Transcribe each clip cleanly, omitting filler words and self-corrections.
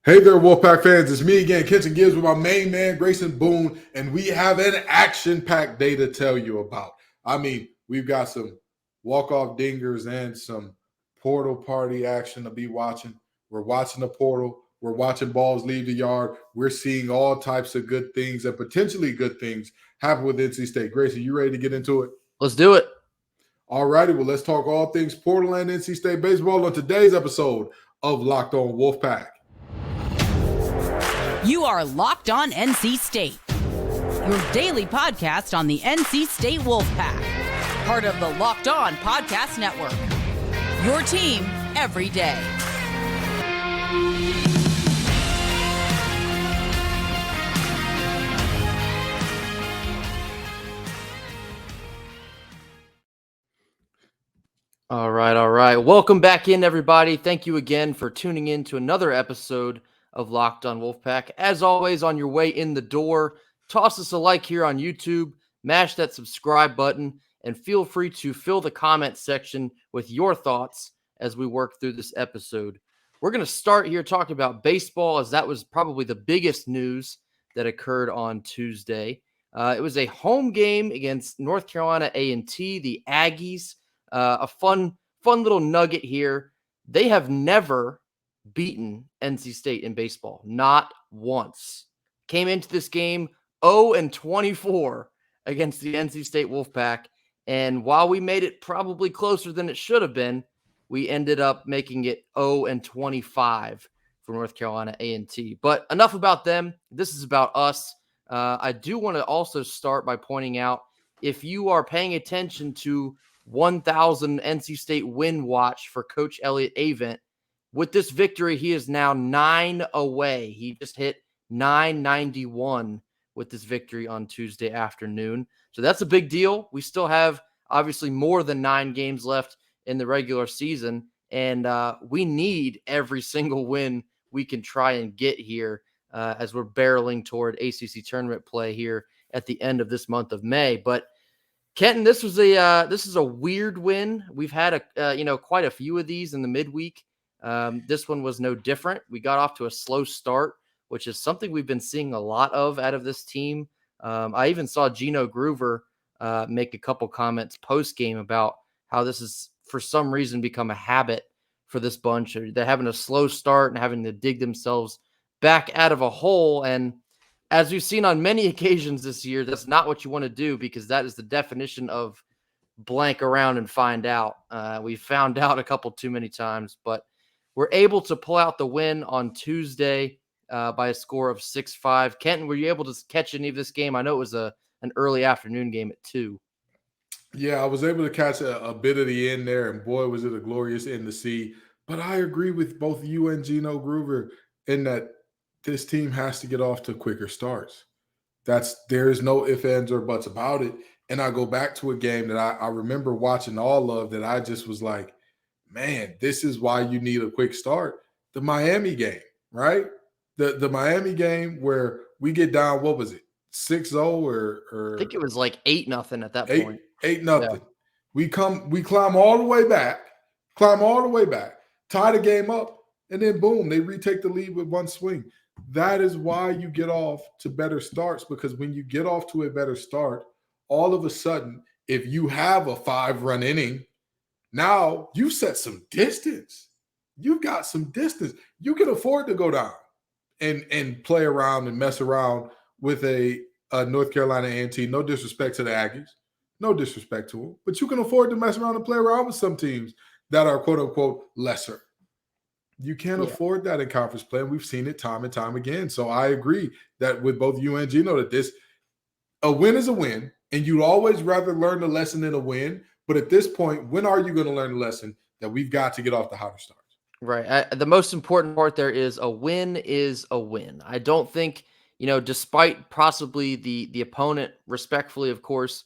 Hey there, Wolfpack fans. It's me again, Kenton Gibbs, with my main man, Grayson Boone, and we have an action-packed day to tell you about. We've got some walk-off dingers and some portal party action to be watching. We're watching the portal. We're watching balls leave the yard. We're seeing all types of good things and potentially good things happen with NC State. Grayson, you ready to get into it? Let's do it. All righty. Well, let's talk all things portal and NC State baseball on today's episode of Locked On Wolfpack. You are Locked On NC State, your daily podcast on the NC State Wolfpack, part of the Locked On Podcast Network, your team every day. All right. Welcome back in, everybody. Thank you again for tuning in to another episode of Locked On Wolfpack. As always, on your way in the door, toss us a like here on YouTube, mash that subscribe button, and feel free to fill the comment section with your thoughts as we work through this episode. We're going to start here talking about baseball, as that was probably the biggest news that occurred on Tuesday. It was a home game against North Carolina A&T, the Aggies. A fun little nugget here. They have never beaten NC State in baseball, not once. Came into this game 0-24 against the NC State Wolfpack, and while we made it probably closer than it should have been, we ended up making it 0-25 for North Carolina A&T. But enough about them. This is about us. I do want to also start by pointing out, if you are paying attention to 1,000 NC State win watch for Coach Elliott Avent, with this victory, he is now 9 away. He just hit 991 with this victory on Tuesday afternoon. So that's a big deal. We still have, obviously, more than 9 games left in the regular season, and we need every single win we can try and get here as we're barreling toward ACC tournament play here at the end of this month of May. But Kenton, this is a weird win. We've had quite a few of these in the midweek. This one was no different. We got off to a slow start, which is something we've been seeing a lot of out of this team. I even saw Gino Groover make a couple comments post-game about how this is, for some reason, become a habit for this bunch. They're having a slow start and having to dig themselves back out of a hole. And as we've seen on many occasions this year, that's not what you want to do, because that is the definition of blank around and find out. We found out a couple too many times, but we're able to pull out the win on Tuesday by a score of 6-5. Kenton, were you able to catch any of this game? I know it was an early afternoon game at 2. Yeah, I was able to catch a bit of the end there, and boy, was it a glorious end to see. But I agree with both you and Gino Groover in that this team has to get off to quicker starts. There is no ifs, ands, or buts about it. And I go back to a game that I remember watching all of that I just was like, man, this is why you need a quick start. The Miami game, right? The Miami game where we get down, what was it, 6-0 or I think it was like 8-0 at that point. 8-0. Yeah. We climb all the way back, tie the game up, and then boom, they retake the lead with one swing. That is why you get off to better starts, because when you get off to a better start, all of a sudden, if you have a 5-run inning, now you set some distance. You've got some distance. You can afford to go down and play around and mess around with a North Carolina A&T. No disrespect to the Aggies. No disrespect to them. But you can afford to mess around and play around with some teams that are, quote-unquote, lesser. You can't afford that in conference play, and we've seen it time and time again. So I agree that with both you and Gino that a win is a win, and you'd always rather learn the lesson than a win. But at this point, when are you going to learn the lesson that we've got to get off the hotter starts? Right. The most important part there is a win is a win. I don't think, despite possibly the opponent, respectfully, of course,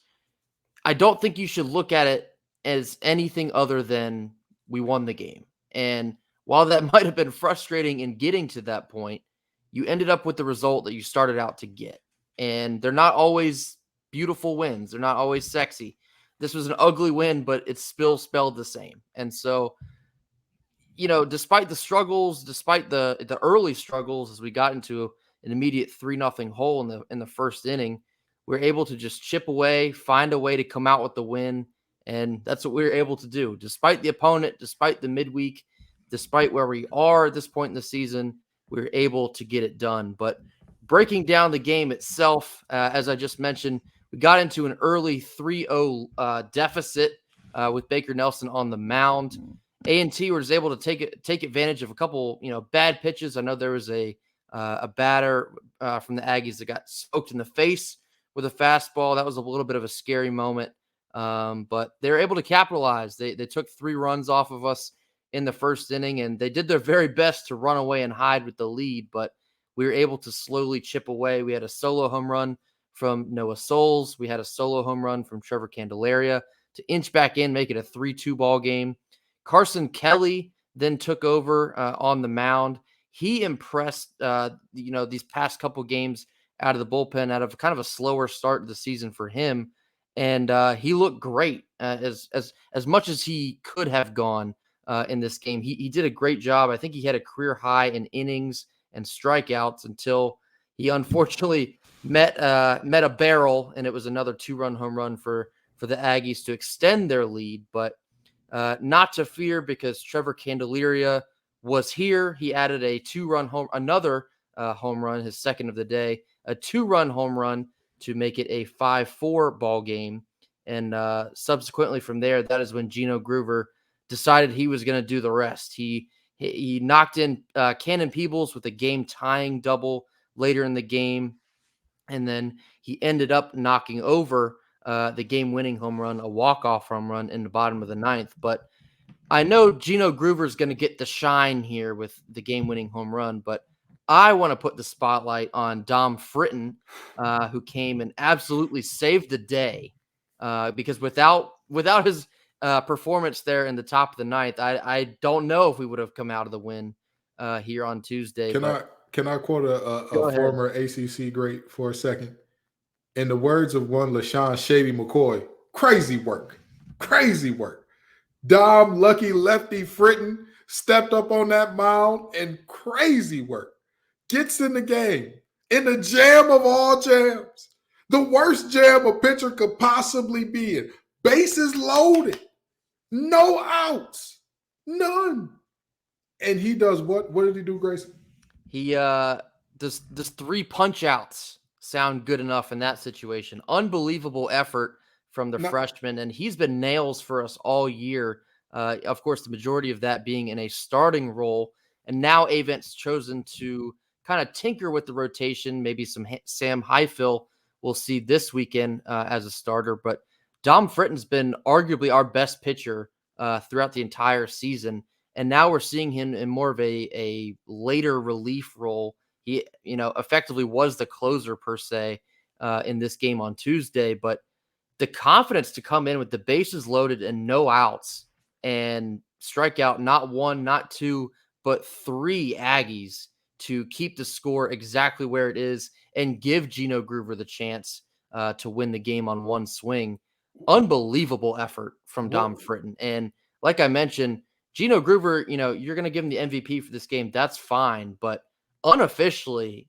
I don't think you should look at it as anything other than we won the game. And while that might have been frustrating in getting to that point, you ended up with the result that you started out to get. And they're not always beautiful wins. They're not always sexy. This was an ugly win, but it's still spelled the same. And so despite the struggles, despite the early struggles, as we got into an immediate 3-0 hole in the first inning, we were able to just chip away, find a way to come out with the win. And that's what we were able to do. Despite the opponent, despite the midweek, despite where we are at this point in the season, we were able to get it done. But breaking down the game itself, as I just mentioned, we got into an early 3-0 deficit with Baker Nelson on the mound. A&T was able to take advantage of a couple, bad pitches. I know there was a batter from the Aggies that got smoked in the face with a fastball. That was a little bit of a scary moment, but they were able to capitalize. They took 3 runs off of us in the first inning, and they did their very best to run away and hide with the lead, but we were able to slowly chip away. We had a solo home run from Noah Souls. We had a solo home run from Trevor Candelaria to inch back in, make it a 3-2 ball game. Carson Kelly then took over on the mound. He impressed, these past couple games out of the bullpen, out of kind of a slower start to the season for him. And he looked great as much as he could have gone in this game. He did a great job. I think he had a career high in innings and strikeouts until he unfortunately met a barrel, and it was another 2-run home run for the Aggies to extend their lead. But not to fear, because Trevor Candelaria was here. He added a 2-run another home run, his second of the day, a 2-run home run to make it a 5-4 ball game. And subsequently from there, that is when Gino Groover decided he was going to do the rest. He knocked in Cannon Peebles with a game-tying double later in the game, and then he ended up knocking over the game-winning home run, a walk-off home run in the bottom of the 9th. But I know Gino Groover is going to get the shine here with the game-winning home run, but I want to put the spotlight on Dom Fritton, who came and absolutely saved the day. Because without his performance there in the top of the 9th, I don't know if we would have come out of the win here on Tuesday. Can I quote a former ACC great for a second? In the words of one LaShawn Shady McCoy, crazy work. Dom Lucky Lefty Fritton stepped up on that mound and crazy work. Gets in the game, in the jam of all jams. The worst jam a pitcher could possibly be in. Bases loaded. No outs. None. And he does what? What did he do, Grayson? He does 3 punch outs sound good enough in that situation. Unbelievable effort from the freshman, and he's been nails for us all year. Of course, the majority of that being in a starting role. And now Avent's chosen to kind of tinker with the rotation. Maybe some Sam Highfill we'll see this weekend as a starter. But Dom Fritton's been arguably our best pitcher throughout the entire season. And now we're seeing him in more of a later relief role. He, effectively was the closer per se in this game on Tuesday. But the confidence to come in with the bases loaded and no outs and strike out not 1, not 2, but 3 Aggies to keep the score exactly where it is and give Gino Groover the chance to win the game on one swing. Unbelievable effort from Dom Fritton. And like I mentioned, Gino Groover, you're going to give him the MVP for this game. That's fine. But unofficially,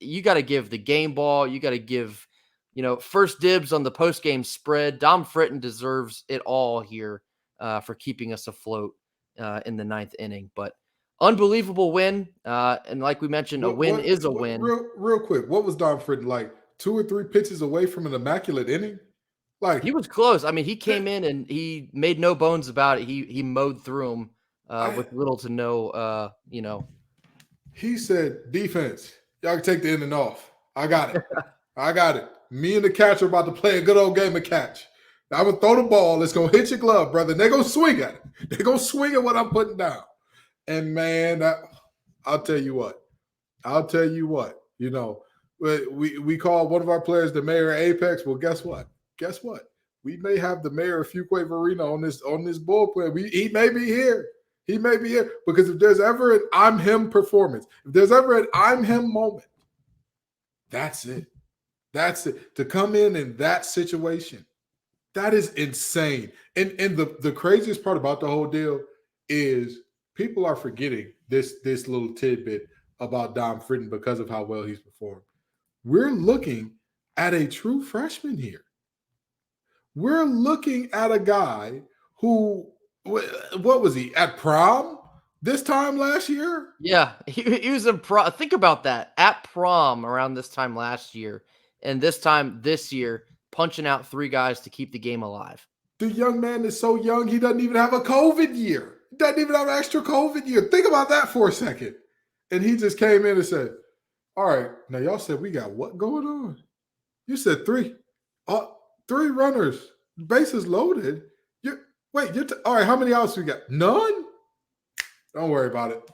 you got to give the game ball. You got to give, first dibs on the post-game spread. Dom Fritton deserves it all here for keeping us afloat in the 9th inning. But unbelievable win. And like we mentioned, a win is a win. Real quick, what was Dom Fritton like? 2 or 3 pitches away from an immaculate inning? Like, he was close. I mean, he came in and he made no bones about it. He mowed through him with little to no, He said, defense, y'all can take the inning off. I got it. Me and the catcher about to play a good old game of catch. I'm going to throw the ball. It's going to hit your glove, brother. They're going to swing at it. They're going to swing at what I'm putting down. And, man, I'll tell you what. We call one of our players the mayor of Apex. Well, guess what? We may have the mayor of Fuquay Varina on this bullpen. He may be here. Because if there's ever an I'm him performance, if there's ever an I'm him moment, that's it. To come in that situation, that is insane. And the craziest part about the whole deal is people are forgetting this little tidbit about Dom Fritton because of how well he's performed. We're looking at a true freshman here. We're looking at a guy who, what was he, at prom this time last year? Yeah, he was in prom. Think about that. At prom around this time last year, and this time this year, punching out 3 guys to keep the game alive. The young man is so young, he doesn't even have a COVID year. He doesn't even have an extra COVID year. Think about that for a second. And he just came in and said, all right, now y'all said we got what going on? You said 3. 3 runners, bases loaded. All right, how many outs we got? None? Don't worry about it.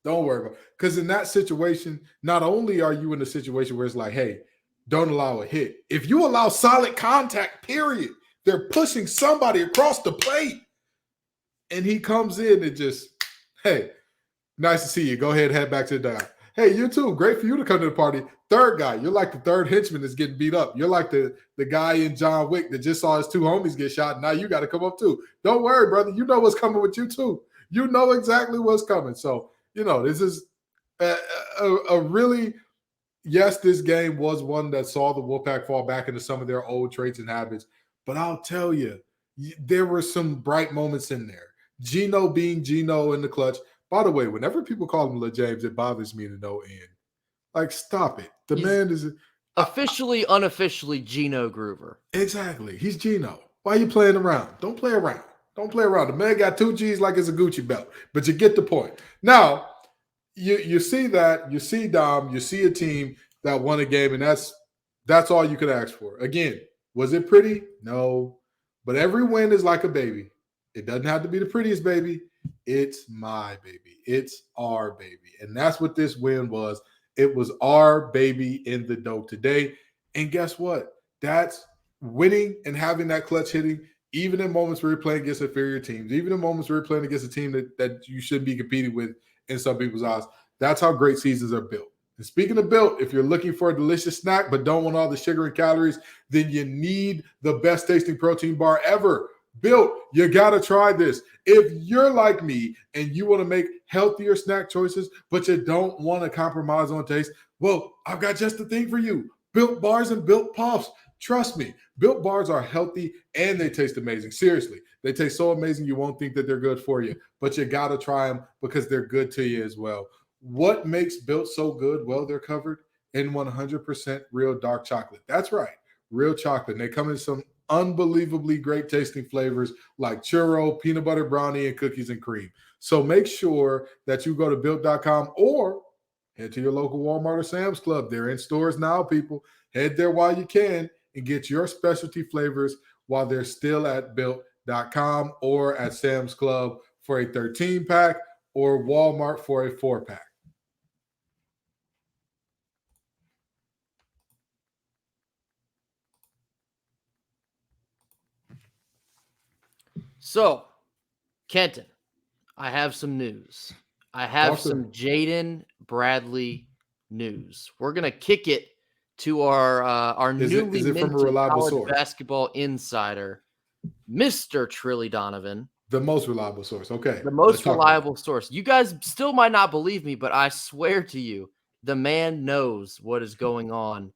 Don't worry about it. Because in that situation, not only are you in a situation where it's like, hey, don't allow a hit. If you allow solid contact, period, they're pushing somebody across the plate. And he comes in and just, hey, nice to see you. Go ahead, head back to the dugout. Hey, you too. Great for you to come to the party. Third guy. You're like the third henchman that's getting beat up. You're like the guy in John Wick that just saw his 2 homies get shot. Now you got to come up too. Don't worry, brother. You know what's coming with you too. You know exactly what's coming. So, this is a really, yes, this game was one that saw the Wolfpack fall back into some of their old traits and habits. But I'll tell you, there were some bright moments in there. Gino being Gino in the clutch. By the way, whenever people call him LeJames, it bothers me to no end. Like, stop it. He's man is officially, unofficially Gino Groover. Exactly. He's Gino. Why are you playing around? Don't play around. Don't play around. The man got 2 G's like it's a Gucci belt. But you get the point. Now, you see that. You see Dom. You see a team that won a game, and that's all you could ask for. Again, was it pretty? No. But every win is like a baby. It doesn't have to be the prettiest baby. It's my baby. It's our baby. And that's what this win was. It was our baby in the dough today. And guess what? That's winning and having that clutch hitting, even in moments where you're playing against inferior teams, even in moments where you're playing against a team that you shouldn't be competing with in some people's eyes. That's how great seasons are built. And speaking of built, if you're looking for a delicious snack but don't want all the sugar and calories, then you need the best tasting protein bar ever. Built, you got to try this. If you're like me and you want to make healthier snack choices, but you don't want to compromise on taste, well, I've got just the thing for you. Built bars and Built Puffs. Trust me, Built bars are healthy and they taste amazing. Seriously, they taste so amazing you won't think that they're good for you, but you got to try them because they're good to you as well. What makes Built so good? Well, they're covered in 100% real dark chocolate. That's right, real chocolate. And they come in some unbelievably great tasting flavors like churro, peanut butter brownie, and cookies and cream. So make sure that you go to Built.com or head to your local Walmart or Sam's Club. They're in stores now, people. Head there while you can and get your specialty flavors while they're still at Built.com or at Sam's Club for a 13-pack or Walmart for a 4-pack. So, Kenton, I have some news. I have some Jaden Bradley news. We're going to kick it to our newly minted college basketball insider, Mr. Trilly Donovan. The most reliable source. Okay. The most reliable source. You guys still might not believe me, but I swear to you, the man knows what is going on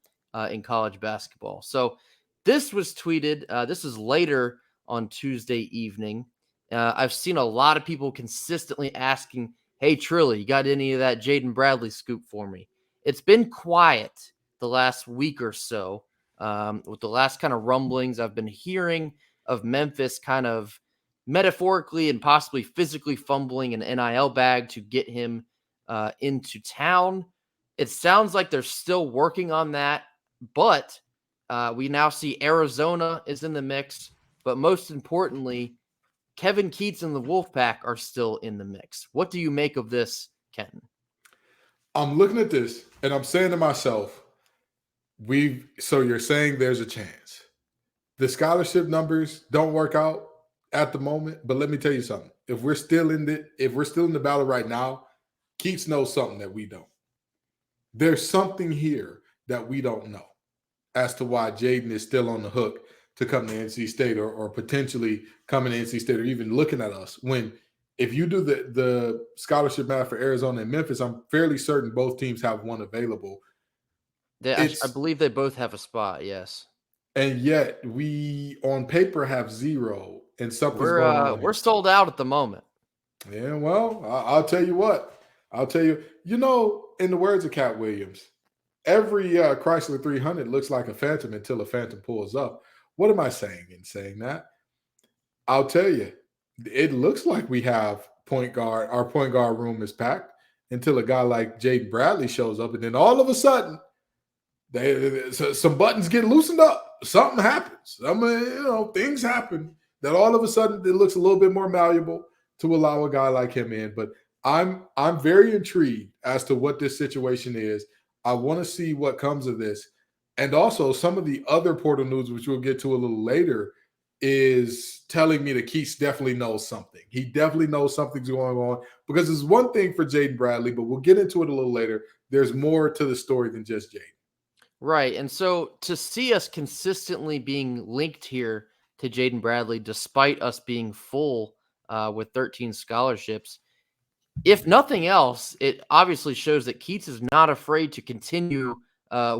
in college basketball. So this was tweeted. This is later on Tuesday evening. I've seen a lot of people consistently asking, hey, Trilly, you got any of that Jaden Bradley scoop for me? It's been quiet the last week or so. With the last kind of rumblings I've been hearing of Memphis kind of metaphorically and possibly physically fumbling an NIL bag to get him into town. It sounds like they're still working on that, but we now see Arizona is in the mix. But most importantly, Kevin Keats and the Wolfpack are still in the mix. What do you make of this, Kenton? I'm looking at this and I'm saying to myself, so you're saying there's a chance. The scholarship numbers don't work out at the moment, but let me tell you something. If we're still in the battle right now, Keats knows something that we don't. There's something here that we don't know as to why Jaden is still on the hook to come to NC State or potentially coming to NC State or even looking at us when if you do the scholarship math for Arizona and Memphis, I'm fairly certain both teams have one available. I believe they both have a spot. Yes. And yet we on paper have 0 and something's going on. We're sold out at the moment. Yeah, well, I'll tell you what. I'll tell you, in the words of Cat Williams, every Chrysler 300 looks like a Phantom until a Phantom pulls up. What am I saying in saying that? I'll tell you, it looks like we have point guard. Our point guard room is packed until a guy like Jaden Bradley shows up. And then all of a sudden, some buttons get loosened up. Something happens. Things happen that all of a sudden it looks a little bit more malleable to allow a guy like him in. But I'm very intrigued as to what this situation is. I want to see what comes of this. And also some of the other portal news, which we'll get to a little later, is telling me that Keats definitely knows something. He definitely knows something's going on, because it's one thing for Jaden Bradley, but we'll get into it a little later. There's more to the story than just Jaden. Right. And so to see us consistently being linked here to Jaden Bradley, despite us being full with 13 scholarships, if nothing else, it obviously shows that Keats is not afraid to continue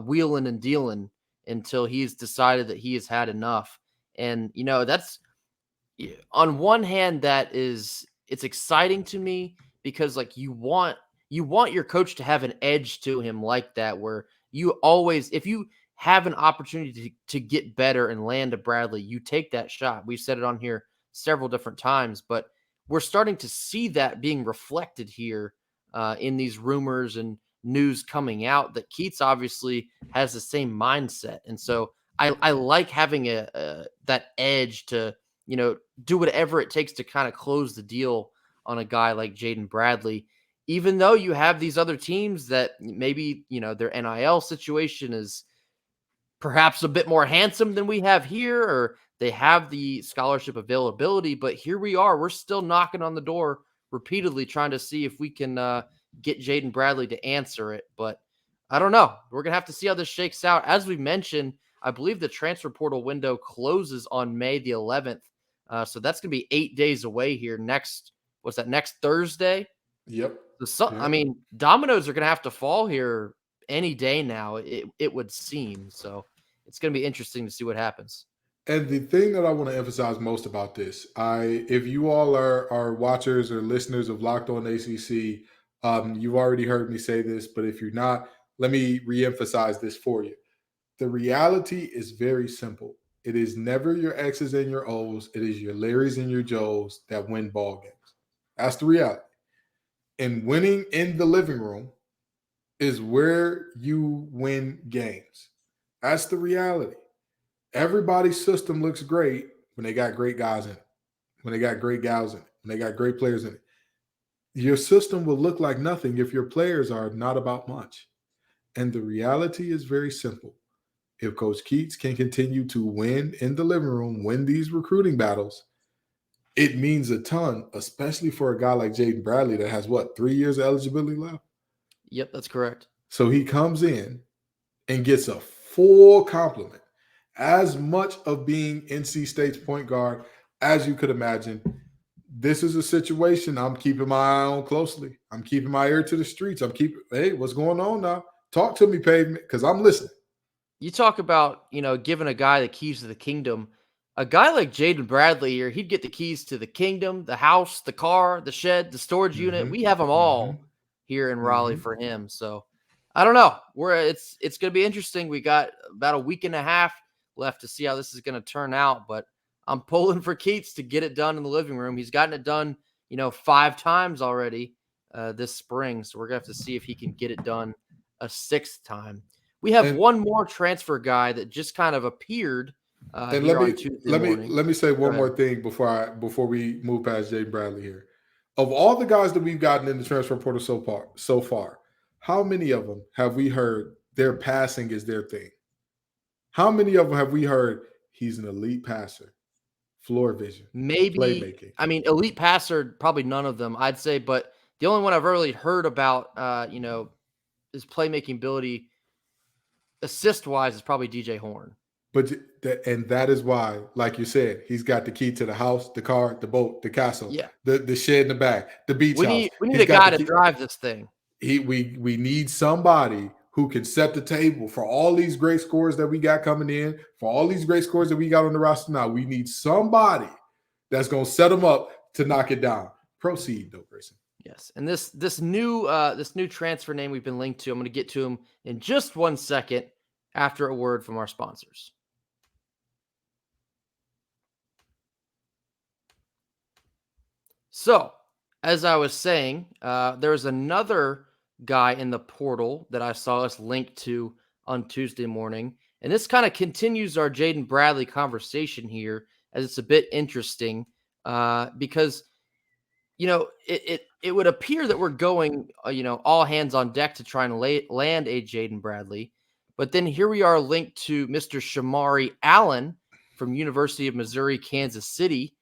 wheeling and dealing until he's decided that he has had enough. And, that's on one hand, it's exciting to me because you want your coach to have an edge to him like that, where you always, if you have an opportunity to get better and land a Bradley, you take that shot. We've said it on here several different times, but we're starting to see that being reflected here in these rumors and news coming out that Keats obviously has the same mindset. And so I like having that edge to, do whatever it takes to kind of close the deal on a guy like Jaden Bradley, even though you have these other teams that maybe, their NIL situation is perhaps a bit more handsome than we have here, or they have the scholarship availability. But here we are. We're still knocking on the door repeatedly trying to see if we can get Jaden Bradley to answer it. But I don't know. We're going to have to see how this shakes out. As we mentioned, I believe the transfer portal window closes on May the 11th. So that's going to be 8 days away here next Thursday? Yep. I mean, dominoes are going to have to fall here any day now, it would seem. So it's going to be interesting to see what happens. And the thing that I want to emphasize most about this, if you all are watchers or listeners of Locked On ACC, you've already heard me say this, but if you're not, let me reemphasize this for you. The reality is very simple. It is never your X's and your O's. It is your Larrys and your Joes that win ball games. That's the reality. And winning in the living room is where you win games. That's the reality. Everybody's system looks great when they got great guys in it, when they got great gals in it, when they got great players in it. Your system will look like nothing if your players are not about much. And the reality is very simple. If Coach Keats can continue to win in the living room, win these recruiting battles, it means a ton, especially for a guy like Jaden Bradley that has, 3 years of eligibility left? Yep, that's correct. So he comes in and gets a full complement, as much of being NC State's point guard as you could imagine. This is a situation I'm keeping my eye on closely. I'm keeping my ear to the streets. Hey, what's going on now? Talk to me, Pavement, because I'm listening. You talk about, giving a guy the keys to the kingdom. A guy like Jaden Bradley here, he'd get the keys to the kingdom, the house, the car, the shed, the storage unit. We have them all here in Raleigh for him. So I don't know. It's going to be interesting. We got about a week and a half left to see how this is going to turn out, but I'm pulling for Keats to get it done in the living room. He's gotten it done, 5 times already this spring. So we're going to have to see if he can get it done a 6th time. We have one more transfer guy that just kind of appeared. And let me say one more thing before we move past Jaden Bradley here. Of all the guys that we've gotten in the transfer portal so far, how many of them have we heard their passing is their thing? How many of them have we heard he's an elite passer, floor vision, maybe playmaking? I mean, elite passer, probably none of them, I'd say. But the only one I've really heard about, his playmaking ability, assist-wise, is probably DJ Horn. But and that is why, like you said, he's got the key to the house, the car, the boat, the castle, Yeah. the shed in the back, the beach house. We need He's a got guy the to key. drive this thing. We need somebody who can set the table for all these great scores that we got coming in, for all these great scores that we got on the roster now. We need somebody that's going to set them up to knock it down. Proceed, though, Grayson. Yes, and this new transfer name we've been linked to, I'm going to get to him in just 1 second after a word from our sponsors. So, as I was saying, there's another guy in the portal that I saw us linked to on Tuesday morning, and this kind of continues our Jaden Bradley conversation here, as it's a bit interesting because it would appear that we're going all hands on deck to try and land a Jaden Bradley, but then here we are linked to Mr. Shamari Allen from University of Missouri, Kansas City.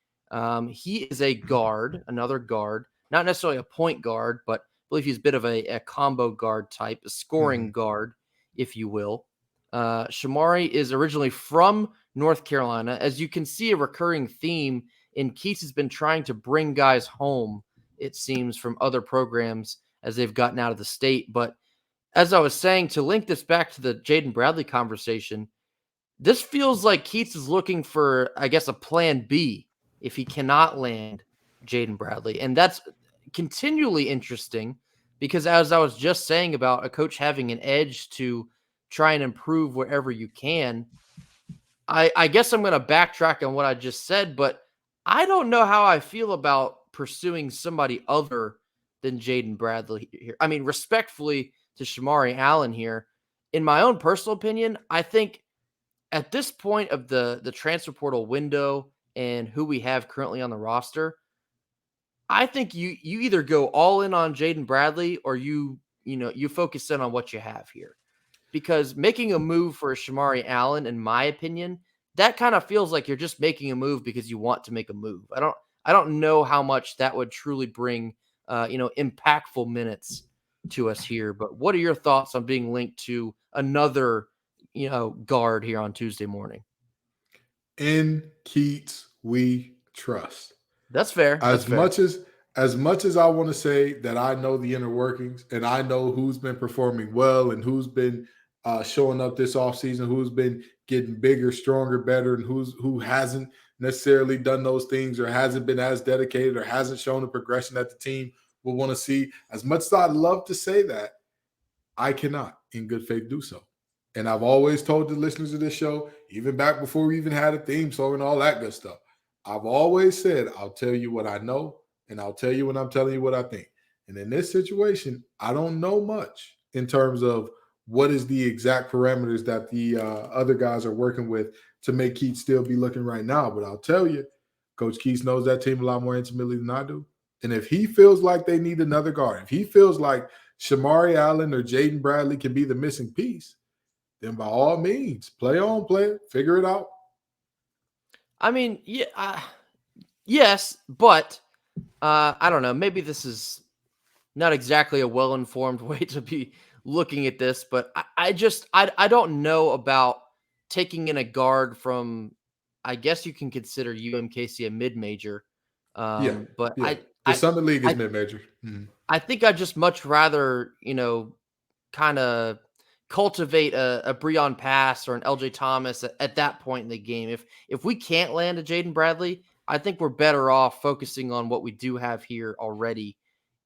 He is a guard, another guard, not necessarily a point guard, but I believe he's a bit of a combo guard type, a scoring guard, if you will. Shamari is originally from North Carolina. As you can see, a recurring theme in Keats has been trying to bring guys home, it seems, from other programs as they've gotten out of the state. But as I was saying, to link this back to the Jaden Bradley conversation, this feels like Keats is looking for, I guess, a plan B if he cannot land Jaden Bradley. And that's continually interesting because, as I was just saying about a coach having an edge to try and improve wherever you can, I guess I'm going to backtrack on what I just said, but I don't know how I feel about pursuing somebody other than Jaden Bradley here. I mean, respectfully to Shamari Allen here, in my own personal opinion, I think at this point of the transfer portal window and who we have currently on the roster, I think you either go all in on Jaden Bradley or you focus in on what you have here. Because making a move for a Shamari Allen, in my opinion, that kind of feels like you're just making a move because you want to make a move. I don't know how much that would truly bring impactful minutes to us here. But what are your thoughts on being linked to another guard here on Tuesday morning? In Keats, we trust. That's fair. As much as I want to say that I know the inner workings and I know who's been performing well and who's been showing up this offseason, who's been getting bigger, stronger, better, and who hasn't necessarily done those things or hasn't been as dedicated or hasn't shown the progression that the team will want to see. As much as I'd love to say that, I cannot in good faith do so. And I've always told the listeners of this show, even back before we even had a theme song and all that good stuff, I've always said, I'll tell you what I know, and I'll tell you when I'm telling you what I think. And in this situation, I don't know much in terms of what is the exact parameters that the other guys are working with to make Keats still be looking right now. But I'll tell you, Coach Keats knows that team a lot more intimately than I do. And if he feels like they need another guard, if he feels like Shamari Allen or Jaden Bradley can be the missing piece, then by all means, play on, play it, figure it out. I mean, yeah, yes, but I don't know. Maybe this is not exactly a well-informed way to be looking at this, but I don't know about taking in a guard from, I guess you can consider UMKC a mid-major. But yeah. The Summit League is mid-major. Mm-hmm. I think I'd just much rather, kind of cultivate a Breon Pass or an LJ Thomas at that point in the game. If we can't land a Jaden Bradley, I think we're better off focusing on what we do have here already.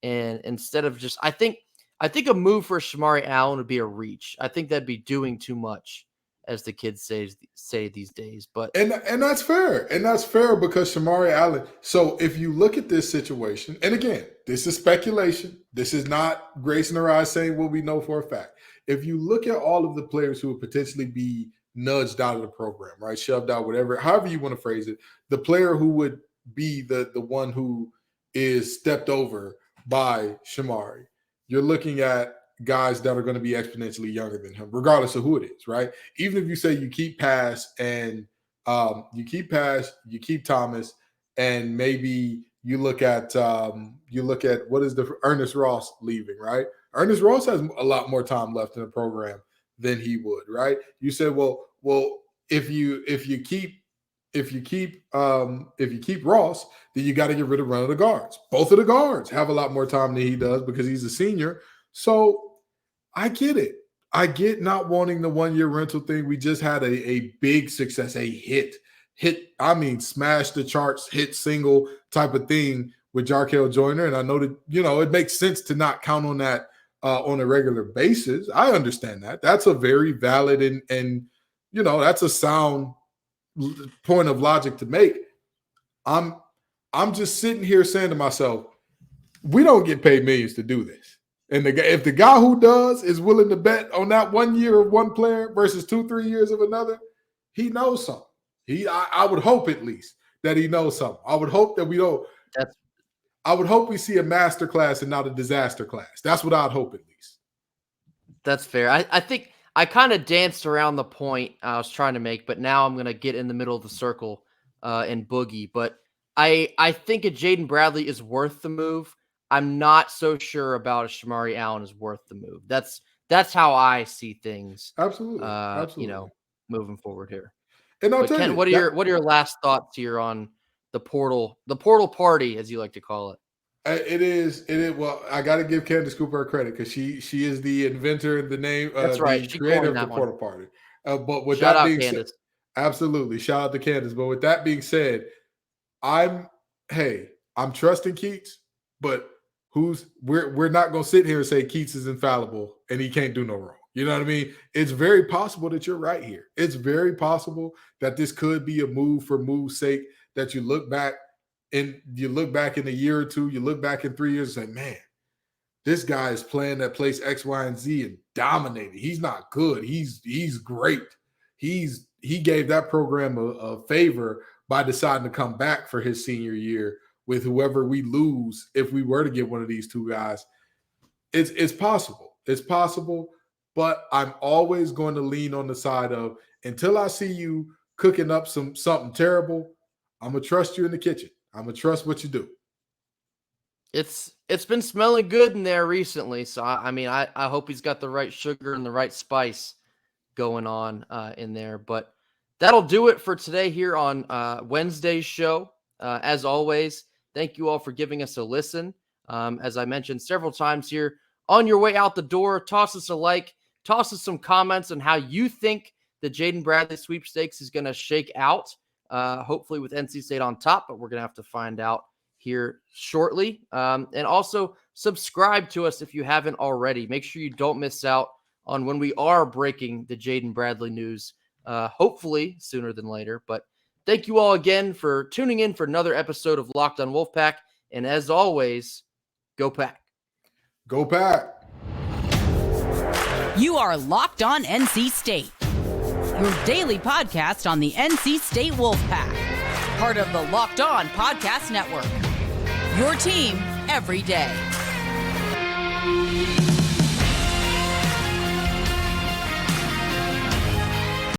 And instead of just, I think a move for Shamari Allen would be a reach. I think that'd be doing too much, as the kids say these days. But and that's fair. And that's fair because Shamari Allen. So if you look at this situation, and again, this is speculation. This is not Grayson or I saying what we know for a fact. If you look at all of the players who would potentially be nudged out of the program, right, shoved out, whatever, however you want to phrase it, the player who would be the one who is stepped over by Shamari, you're looking at guys that are going to be exponentially younger than him, regardless of who it is, right? Even if you say you keep Pass and you keep Thomas, and maybe you look at what is the Ernest Ross leaving, right? Ernest Ross has a lot more time left in the program than he would, right? You said, well, if you keep Ross, then you got to get rid of one of the guards. Both of the guards have a lot more time than he does because he's a senior. So I get it. I get not wanting the 1-year rental thing. We just had a big success, a hit, smash the charts, hit single type of thing with Jarkel Joyner. And I know that, it makes sense to not count on that on a regular basis. I understand that. That's a very valid and that's a sound point of logic to make. I'm just sitting here saying to myself, we don't get paid millions to do this. And if the guy who does is willing to bet on that 1 year of one player versus 2-3 years of another, he knows something. I would hope at least that he knows something. I would hope that we don't. I would hope we see a master class and not a disaster class. That's what I'd hope at least. That's fair. I think I kind of danced around the point I was trying to make, but now I'm going to get in the middle of the circle and boogie. But I think a Jaden Bradley is worth the move. I'm not so sure about a Shamari Allen is worth the move. That's how I see things. Absolutely. Absolutely. Moving forward here. And I'll tell Ken, you, what are your last thoughts here on the portal party, as you like to call it? It is. Well, I got to give Candace Cooper her credit because she is the inventor, the name, that's right, the creator of the portal party. But with that being said, absolutely, shout out to Candace. But with that being said, I'm trusting Keats, but we're not going to sit here and say Keats is infallible and he can't do no wrong. You know what I mean? It's very possible that you're right here. It's very possible that this could be a move for move's sake, that you look back in a year or two, you look back in 3 years and say, man, this guy is playing at place X, Y, and Z and dominating. He's not good. He's great. He gave that program a favor by deciding to come back for his senior year with whoever we lose if we were to get one of these two guys. It's possible. It's possible, but I'm always going to lean on the side of until I see you cooking up something terrible, I'm going to trust you in the kitchen. I'm going to trust what you do. It's been smelling good in there recently, so I hope he's got the right sugar and the right spice going on in there. But that'll do it for today here on Wednesday's show. As always, thank you all for giving us a listen. As I mentioned several times here, on your way out the door, toss us a like, toss us some comments on how you think the Jaden Bradley sweepstakes is going to shake out. Hopefully with NC State on top, but we're going to have to find out here shortly. And also subscribe to us if you haven't already. Make sure you don't miss out on when we are breaking the Jaden Bradley news, hopefully sooner than later. But thank you all again for tuning in for another episode of Locked on Wolfpack. And as always, go Pack. Go Pack. You are Locked on NC State, your daily podcast on the NC State Wolfpack, part of the Locked On Podcast Network, your team every day.